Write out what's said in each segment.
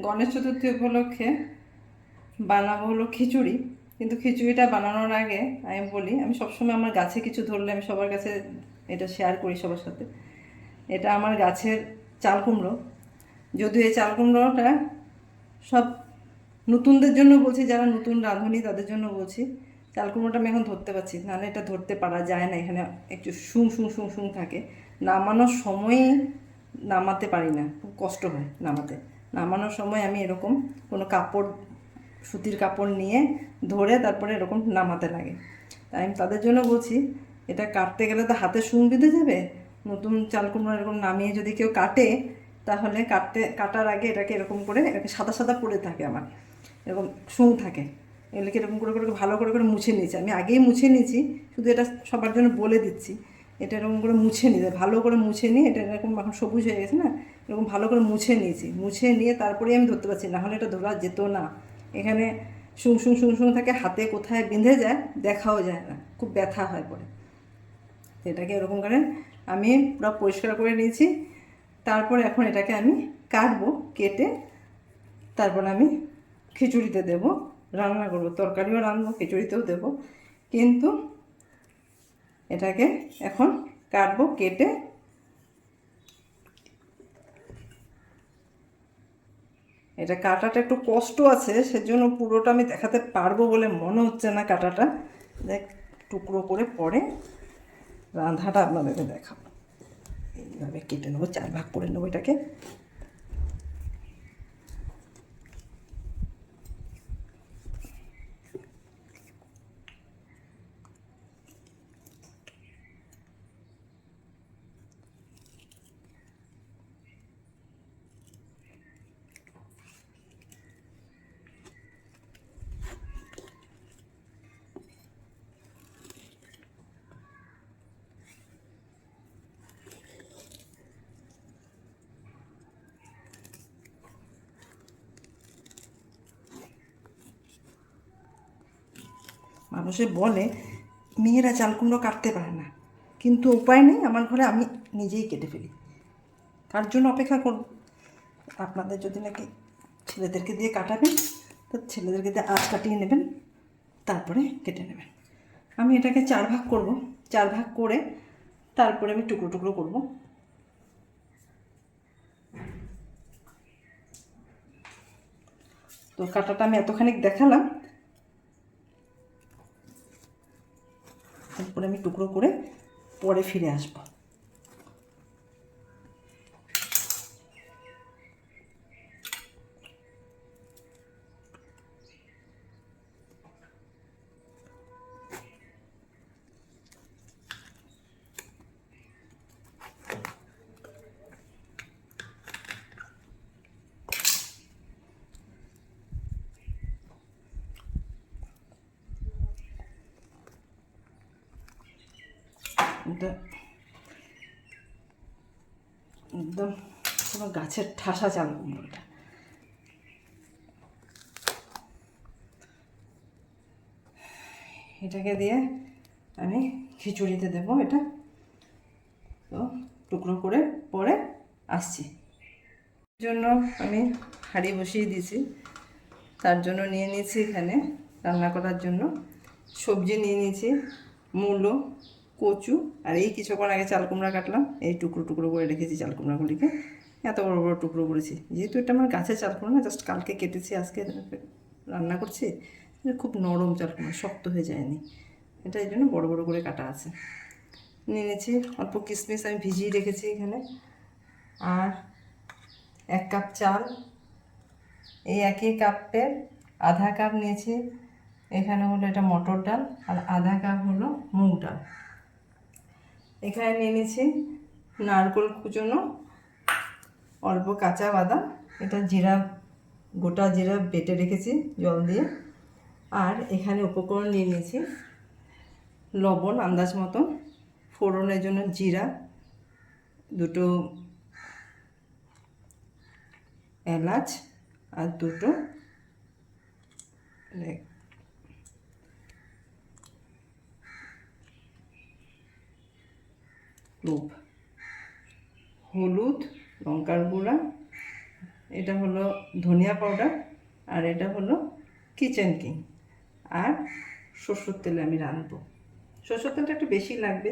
গণেশ চতুর্থী উপলক্ষে বানাবো হলো খিচুড়ি। কিন্তু খিচুড়িটা বানানোর আগে আমি বলি, আমি সবসময় আমার গাছে কিছু ধরলে আমি সবার কাছে এটা শেয়ার করি সবার সাথে। এটা আমার গাছের চাল কুমড়ো। যদিও এই চাল কুমড়োটা সব নতুনদের জন্য বলছি, যারা নতুন রাঁধুনি তাদের জন্য বলছি। চাল কুমড়োটা আমি এখন ধরতে পারছি, নাহলে এটা ধরতে পারা যায় না। এখানে একটু শুং শুং শুং শুং থাকে, নামানোর সময়ই নামাতে পারি না, খুব কষ্ট হয় নামাতে। নামানোর সময় আমি এরকম কোনো কাপড়, সুতির কাপড় নিয়ে ধরে তারপরে এরকম নামাতে লাগে। তাই আমি তাদের জন্য বলছি, এটা কাটতে গেলে তো হাতে শুং বিঁধে যাবে। নতুন চাল কুমড়ো এরকম নামিয়ে যদি কেউ কাটে, তাহলে কাটার আগে এটাকে এরকম করে, এটাকে সাদা সাদা পড়ে থাকে আমার, এরকম শুং থাকে, এগুলোকে এরকম করে করে ভালো করে করে মুছে নিয়েছি। আমি আগেই মুছে নিয়েছি, শুধু এটা সবার জন্য বলে দিচ্ছি। এটা এরকম করে মুছে নিতে, ভালো করে মুছে নিয়ে, এটা এরকম এখন সবুজ হয়ে গেছে না, এরকম ভালো করে মুছে নিয়েছি। মুছে নিয়ে তারপরেই আমি ধরতে পারছি, নাহলে এটা ধরা যেত না। এখানে শুং শুং শুং শুং থাকে, হাতে কোথায় বেঁধে যায় দেখাও যায় না, খুব ব্যথা হয় পরে। এটাকে এরকম করে আমি পুরো পরিষ্কার করে নিয়েছি। তারপর এখন এটাকে আমি কাটবো, কেটে তারপর আমি খিচুড়িতে দেব, রান্না করবো, তরকারিও রান্নাবো, খিচুড়িতেও দেব। কিন্তু এটাকে এখন কাটবো, কেটে এটা কাটাটা একটু কষ্ট আছে, সেজন্য পুরোটা আমি দেখাতে পারবো বলে মনে হচ্ছে না। কাটাটা দেখ টুকরো করে পরে রান্নাটা আপনাদেরকে দেখাবো। এইভাবে কেটে নেবো, 4 ভাগ করে নেবো এটাকে। মানুষে বলে মেয়েরা চাল কুমড়ো কাটতে পারে না, কিন্তু উপায় নেই, আমার ঘরে আমি নিজেই কেটে ফেলি। কার জন্য অপেক্ষা করব? আপনাদের যদি নাকি ছেলেদেরকে দিয়ে কাটাবেন, তো ছেলেদেরকে দিয়ে আঁচ কাটিয়ে নেবেন, তারপরে কেটে নেবেন। আমি এটাকে 4 ভাগ করব, 4 ভাগ করে তারপরে আমি টুকরো টুকরো করব। তো কাটাটা আমি এতখানি দেখালাম, তারপরে আমি টুকরো করে পরে ফিরে আসবো। এটা একদম কোনো গাছের ঠাসা চাল কুমড়োটা। এটাকে দিয়ে আমি খিচুড়িতে দেবো। এটা তো টুকরো করে পরে আসছি। জন্য আমি হাঁড়ি বসিয়ে দিয়েছি, তার জন্য নিয়ে নিয়েছি এখানে রান্না করার জন্য সবজি নিয়ে নিয়েছি, মূলো, কচু, আর এই কিছুক্ষণ আগে চাল কুমড়া কাটলাম, এই টুকরো টুকরো করে রেখেছি চাল কুমড়াগুলিকে, এত বড় বড় টুকরো করেছি। যেহেতু এটা আমার গাছের চাল কুমড়া না, জাস্ট কালকে কেটেছি, আজকে রান্না করছি। খুব নরম চাল কুমড়া, শক্ত হয়ে যায়নি, এটা এই জন্য বড়ো বড়ো করে কাটা আছে। নিয়ে নিয়েছি অল্প কিশমিশ, আমি ভিজিয়ে রেখেছি এখানে। আর 1 কাপ চাল, এই একই কাপের আধা কাপ নিয়েছি এখানে হলো এটা মটর ডাল, আর আধা কাপ হলো মুগ ডাল। এখানে নিয়ে নিয়েছি নারকেল কুচনো, অল্প কাঁচা বাদাম, এটা জিরা, গোটা জিরা বেটে রেখেছি জল দিয়ে। আর এখানে উপকরণ নিয়ে নিয়েছি লবণ আন্দাজ মতো, ফোড়নের জন্য জিরা, 2টো এলাচ, আর 2টো ক্লোভ, হলুদ, লঙ্কার গুঁড়া, এটা হলো ধনিয়া পাউডার, আর এটা হলো কিচেন কিং। আর সরষের তেলে আমি রাঁধবো। সরষের তেলটা একটু বেশি লাগবে,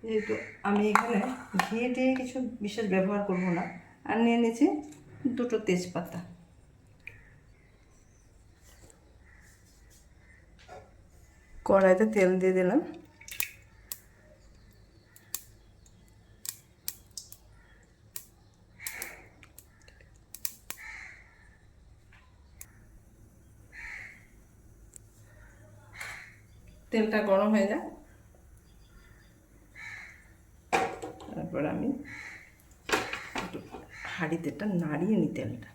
যেহেতু আমি এখানে ঘি দিয়ে কিছু বিশেষ ব্যবহার করব না। আর নিয়ে নিয়েছি 2টো তেজপাতা। কড়াইতে তেল দিয়ে দিলাম। তেলটা গরম হয়ে যায়, তারপর আমি একটু হাঁড়িতে নাড়িয়ে নিই তেলটা।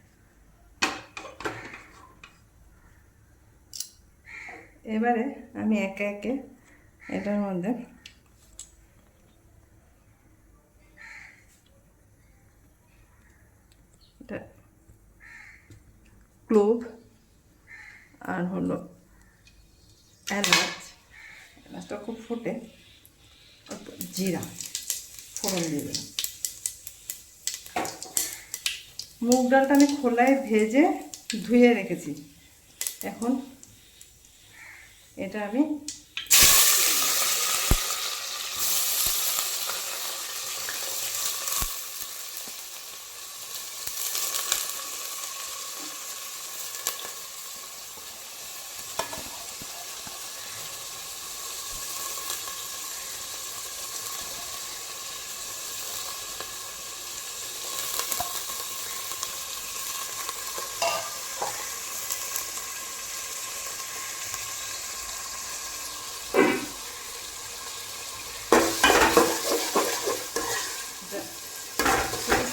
এবারে আমি একে একে এটার মধ্যে এটা ক্লোভ আর হলো এলাচটা খুব ফুটে, জিরা ফোড়ন দিয়ে দিলাম। মুগ ডালটা আমি খোলায় ভেজে ধুয়ে রেখেছি। এখন এটা আমি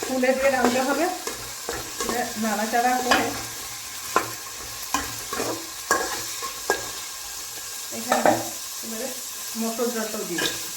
ফুলে দিয়ে রাঁধতে হবে। নাড়াচাড়া করে এখানে এবারে মটর ডালটাও দিয়ে দিচ্ছি।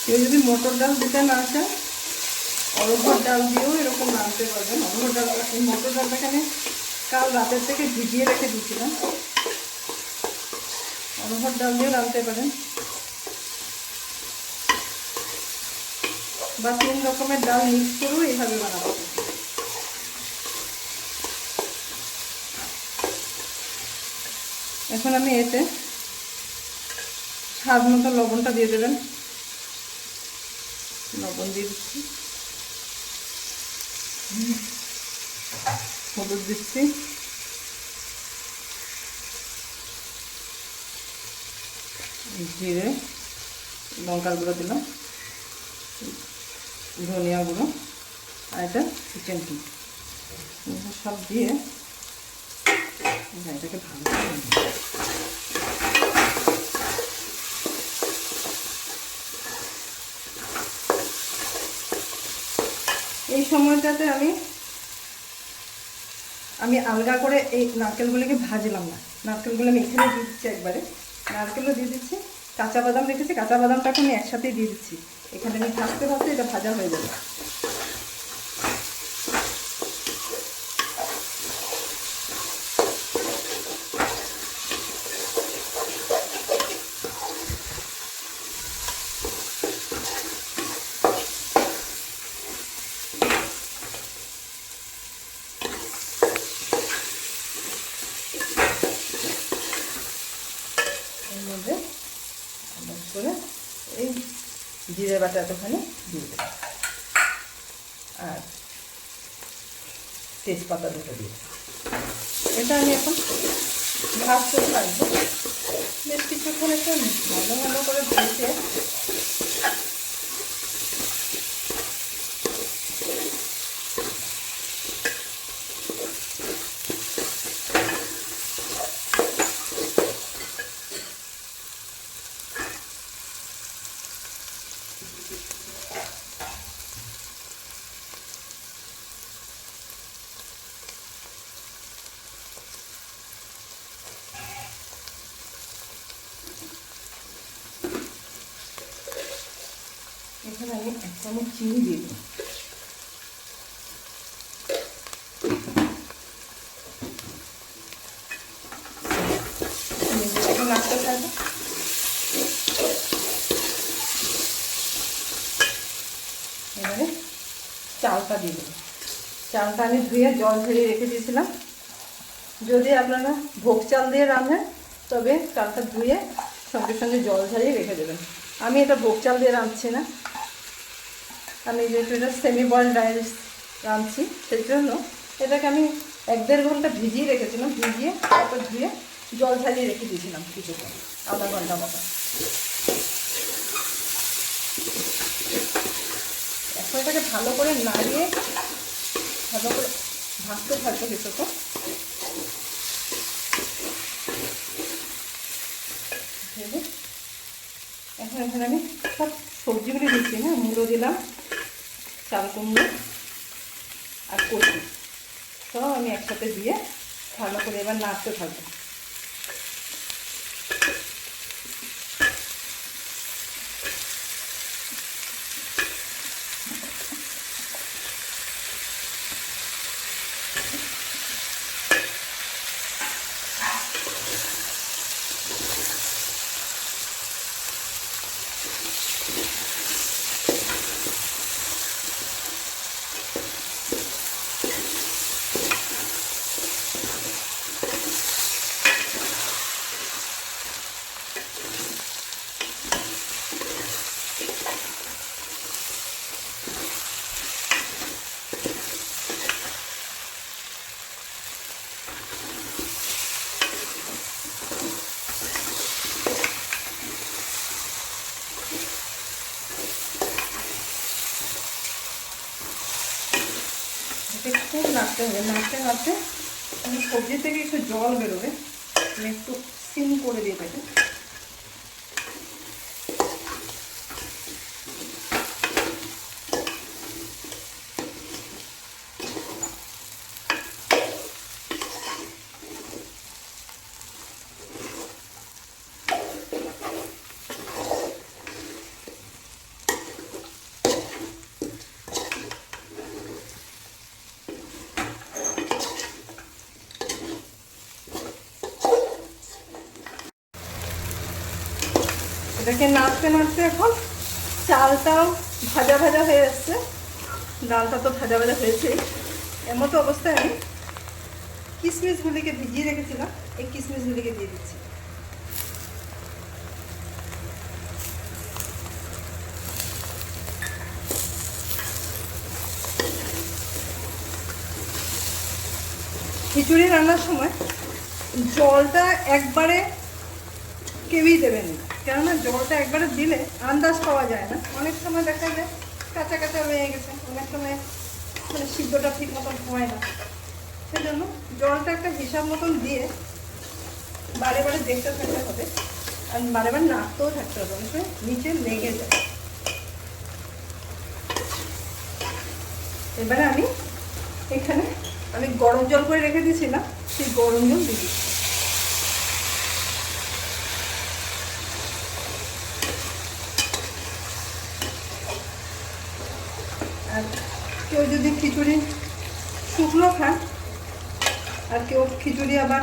কেউ যদি মটর ডাল দিতে না চায়, অরহর ডাল দিয়েও এরকম রাঁধতে পারবেন। অরহর ডাল, এই মটর ডালটাকে আমি কাল রাতের থেকে ভিজিয়ে রেখে দিয়েছিলাম। অরহর ডাল দিয়েও রাঁধতে পারেন, বা 3 রকমের ডাল মিক্স করেও এইভাবে বানাতে পারেন। এখন আমি এতে স্বাদ মতো লবণটা দিয়ে দেবেন। লবণ দিয়ে দিচ্ছি, হলুদ দিচ্ছি, জিরে, লঙ্কার গুঁড়ো দিলাম, ধনিয়া গুঁড়ো, আর এটা কিচেন কিং। সব দিয়ে এটাকে ভালো করে এই সময়টাতে আমি আলগা করে এই নারকেলগুলোকে ভাজলাম না। নারকেলগুলো আমি এখানে দিয়ে দিচ্ছি, একবারে নারকেলও দিয়ে দিচ্ছি। কাঁচা বাদাম রেখেছি, কাঁচা বাদামটাকে আমি একসাথেই দিয়ে দিচ্ছি। এখানে আমি ভাজতে ভাজতে এটা ভাজা হয়ে যাবে। এর মধ্যে করে এই জিরে বাটা এতখানি দিয়ে দেবো, আর তেজপাতা দুটো দিয়ে। এটা আমি এখন ভাজতে থাকবো বেশ কিছুক্ষণ। একটু ভালো ভালো করে ভেজে আমি চিনি দিয়ে দিই। এখন নাড়তে থাকবে। এবারে চালটা দিয়ে দেবো। চালটা আমি ধুয়ে জল ঝরিয়ে রেখে দিয়েছিলাম। যদি আপনারা ভোগ চাল দিয়ে রাঁধেন তবে চালটা ধুয়ে সঙ্গে সঙ্গে জল ঝরিয়ে রেখে দেবেন। আমি এটা ভোগ চাল দিয়ে রাঁধছি না, আমি যেহেতু এটা সেমি বয়েলড রাইস রাঁধছি সেই জন্য এটাকে আমি 1-1.5 ঘন্টা ভিজিয়ে রেখেছিলাম। ভিজিয়ে তারপর ধুয়ে জল ঝরিয়ে রেখে দিয়েছিলাম কিছুক্ষণ, আধা ঘন্টা মতো। এখন এটাকে ভালো করে নাড়িয়ে ভালো করে ভাজতে থাকবো কিছুক্ষণ। এখন এখানে আমি সব সবজিগুলি দিচ্ছি। হ্যাঁ, মূলো দিলাম, চাল কুমড়ো আর কচু সব আমি একসাথে দিয়ে ভালো করে এবার নাড়তে থাকবো। খুব নাড়তে হবে, নাড়তে নাড়তে সবজি থেকে একটু জল বেরোবে। আমি একটু সিম করে দিয়ে থাকি। এটাকে নাড়তে নাড়তে এখন চালটাও ভাজা ভাজা হয়ে আসছে, ডালটা তো ভাজা ভাজা হয়েছে। এমতো অবস্থায় আমি কিশমিশগুলিকে ভিজিয়ে রেখেছিলাম, এই কিশমিশগুলিকে দিয়ে দিচ্ছি। খিচুড়ি রান্নার সময় জলটা একবারে কেউই দেবেন না, কেননা জলটা একবারে দিলে আন্দাজ পাওয়া যায় না। অনেক সময় দেখা যায় কাঁচা কাঁচা হয়ে গেছে, অনেক সময় মানে সিদ্ধটা ঠিক মতন হয় না। সেজন্য জলটা একটা হিসাব মতন দিয়ে বারে বারে দেখতে থাকতে হবে, আর বারে বারে নাড়তেও থাকতে হবে, অনেক সময় নিচে লেগে যায়। এবারে আমি এখানে গরম জল করে রেখে দিয়েছিলাম, সেই গরম জল দিয়ে দিচ্ছি। আর কেউ যদি খিচুড়ি শুকনো খায় আর কেউ খিচুড়ি আবার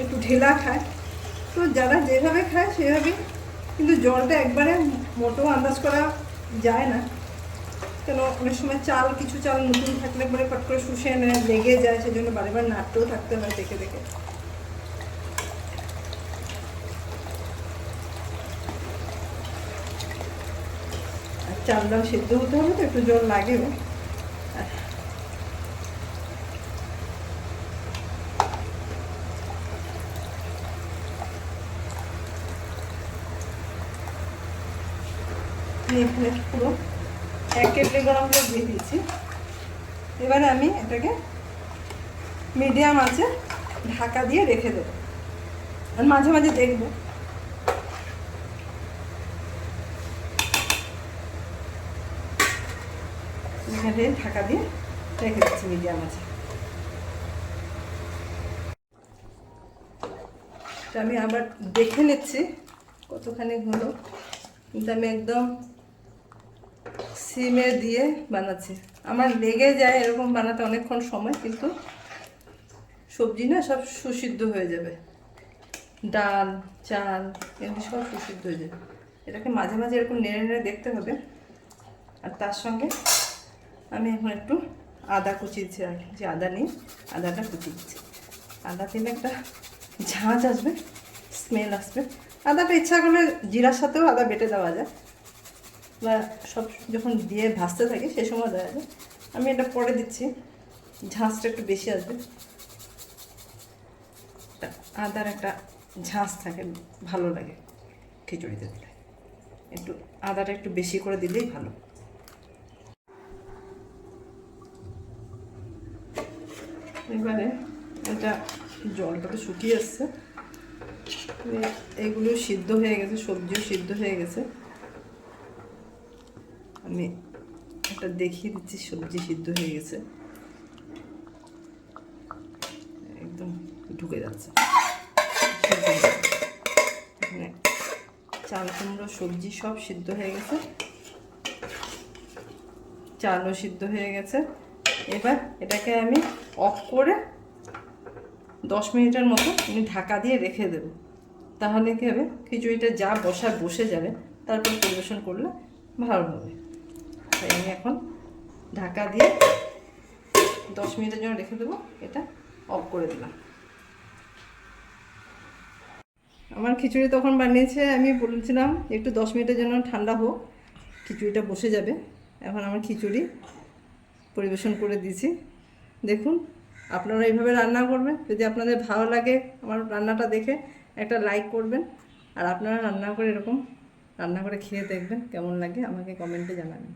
একটু ঢেলা খায়, তো যারা যেভাবে খায় সেভাবেই, কিন্তু জলটা একবারে মোটেও আন্দাজ করা যায় না, কেন অনেক সময় চাল কিছু চাল নতুন থাকলে পরে পট করে শুষে নেয়, লেগে যায়, সেজন্য বারবার নাড়তেও থাকতে হয় দেখে দেখে। আর চাল ডাল সেদ্ধ হতে হবে তো একটু জল লাগেও। এখানে পুরো 1 কেটলি গরম জল দিয়ে দিয়েছি। এবারে আমি এটাকে মিডিয়াম আঁচে ঢাকা দিয়ে রেখে দেবো, আর মাঝে মাঝে দেখবো। এখানে ঢাকা দিয়ে রেখে দিচ্ছি মিডিয়াম আঁচে। আমি আবার দেখে নিচ্ছি কতখানি হলো, কিন্তু আমি একদম সিমে দিয়ে বানাচ্ছি। আমার লেগে যায় এরকম বানাতে অনেকক্ষণ সময়, কিন্তু সবজি না সব সুসিদ্ধ হয়ে যাবে, ডাল চাল এমনি সব সুসিদ্ধ হয়ে যাবে। এটাকে মাঝে মাঝে এরকম নেড়ে নেড়ে দেখতে হবে। আর তার সঙ্গে আমি এখন একটু আদা কুচিয়েছি, আর যে আদা নেই আদাটা কুচিয়ে দিচ্ছি। আদা দিলে একটা ঝাঁঝ আসবে, স্মেল আসবে। আদাটা ইচ্ছা করলে জিরার সাথেও আদা বেটে দেওয়া যায়, বা সব যখন দিয়ে ভাজতে থাকি সে সময় দেওয়া যায়। আমি এটা পরে দিচ্ছি, ঝাঁঝটা একটু বেশি আসবে। আদার একটা ঝাঁঝ থাকে, ভালো লাগে খিচুড়িতে দিলে। একটু আদাটা একটু বেশি করে দিলেই ভালো। এবারে এটা জলটা তো শুকিয়ে আসছে, এগুলো সিদ্ধ হয়ে গেছে, সবজিও সিদ্ধ হয়ে গেছে। আমি এটা দেখিয়ে দিচ্ছি, সবজি সিদ্ধ হয়ে গেছে, একদম ঢুকে যাচ্ছে। এখানে চাল কুমড়ো সবজি সব সিদ্ধ হয়ে গেছে, চালও সিদ্ধ হয়ে গেছে। এবার এটাকে আমি অফ করে 10 মিনিটের মতো আমি ঢাকা দিয়ে রেখে দেব। তাহলে কী হবে, খিচুড়িটা যা বসে যাবে, তারপর পরিবেশন করলে ভালো হবে। তাই আমি এখন ঢাকা দিয়ে 10 মিনিটের জন্য রেখে দেবো, এটা অফ করে দিলাম। আমার খিচুড়ি তখন বানিয়েছে, আমি বলেছিলাম একটু 10 মিনিটের জন্য ঠান্ডা হোক, খিচুড়িটা বসে যাবে। এখন আমার খিচুড়ি পরিবেশন করে দিয়েছি। দেখুন, আপনারা এইভাবে রান্না করবেন। যদি আপনাদের ভালো লাগে আমার রান্নাটা দেখে একটা লাইক করবেন, আর আপনারা রান্না করে এরকম রান্না করে খেয়ে দেখবেন কেমন লাগে, আমাকে কমেন্টে জানাবেন।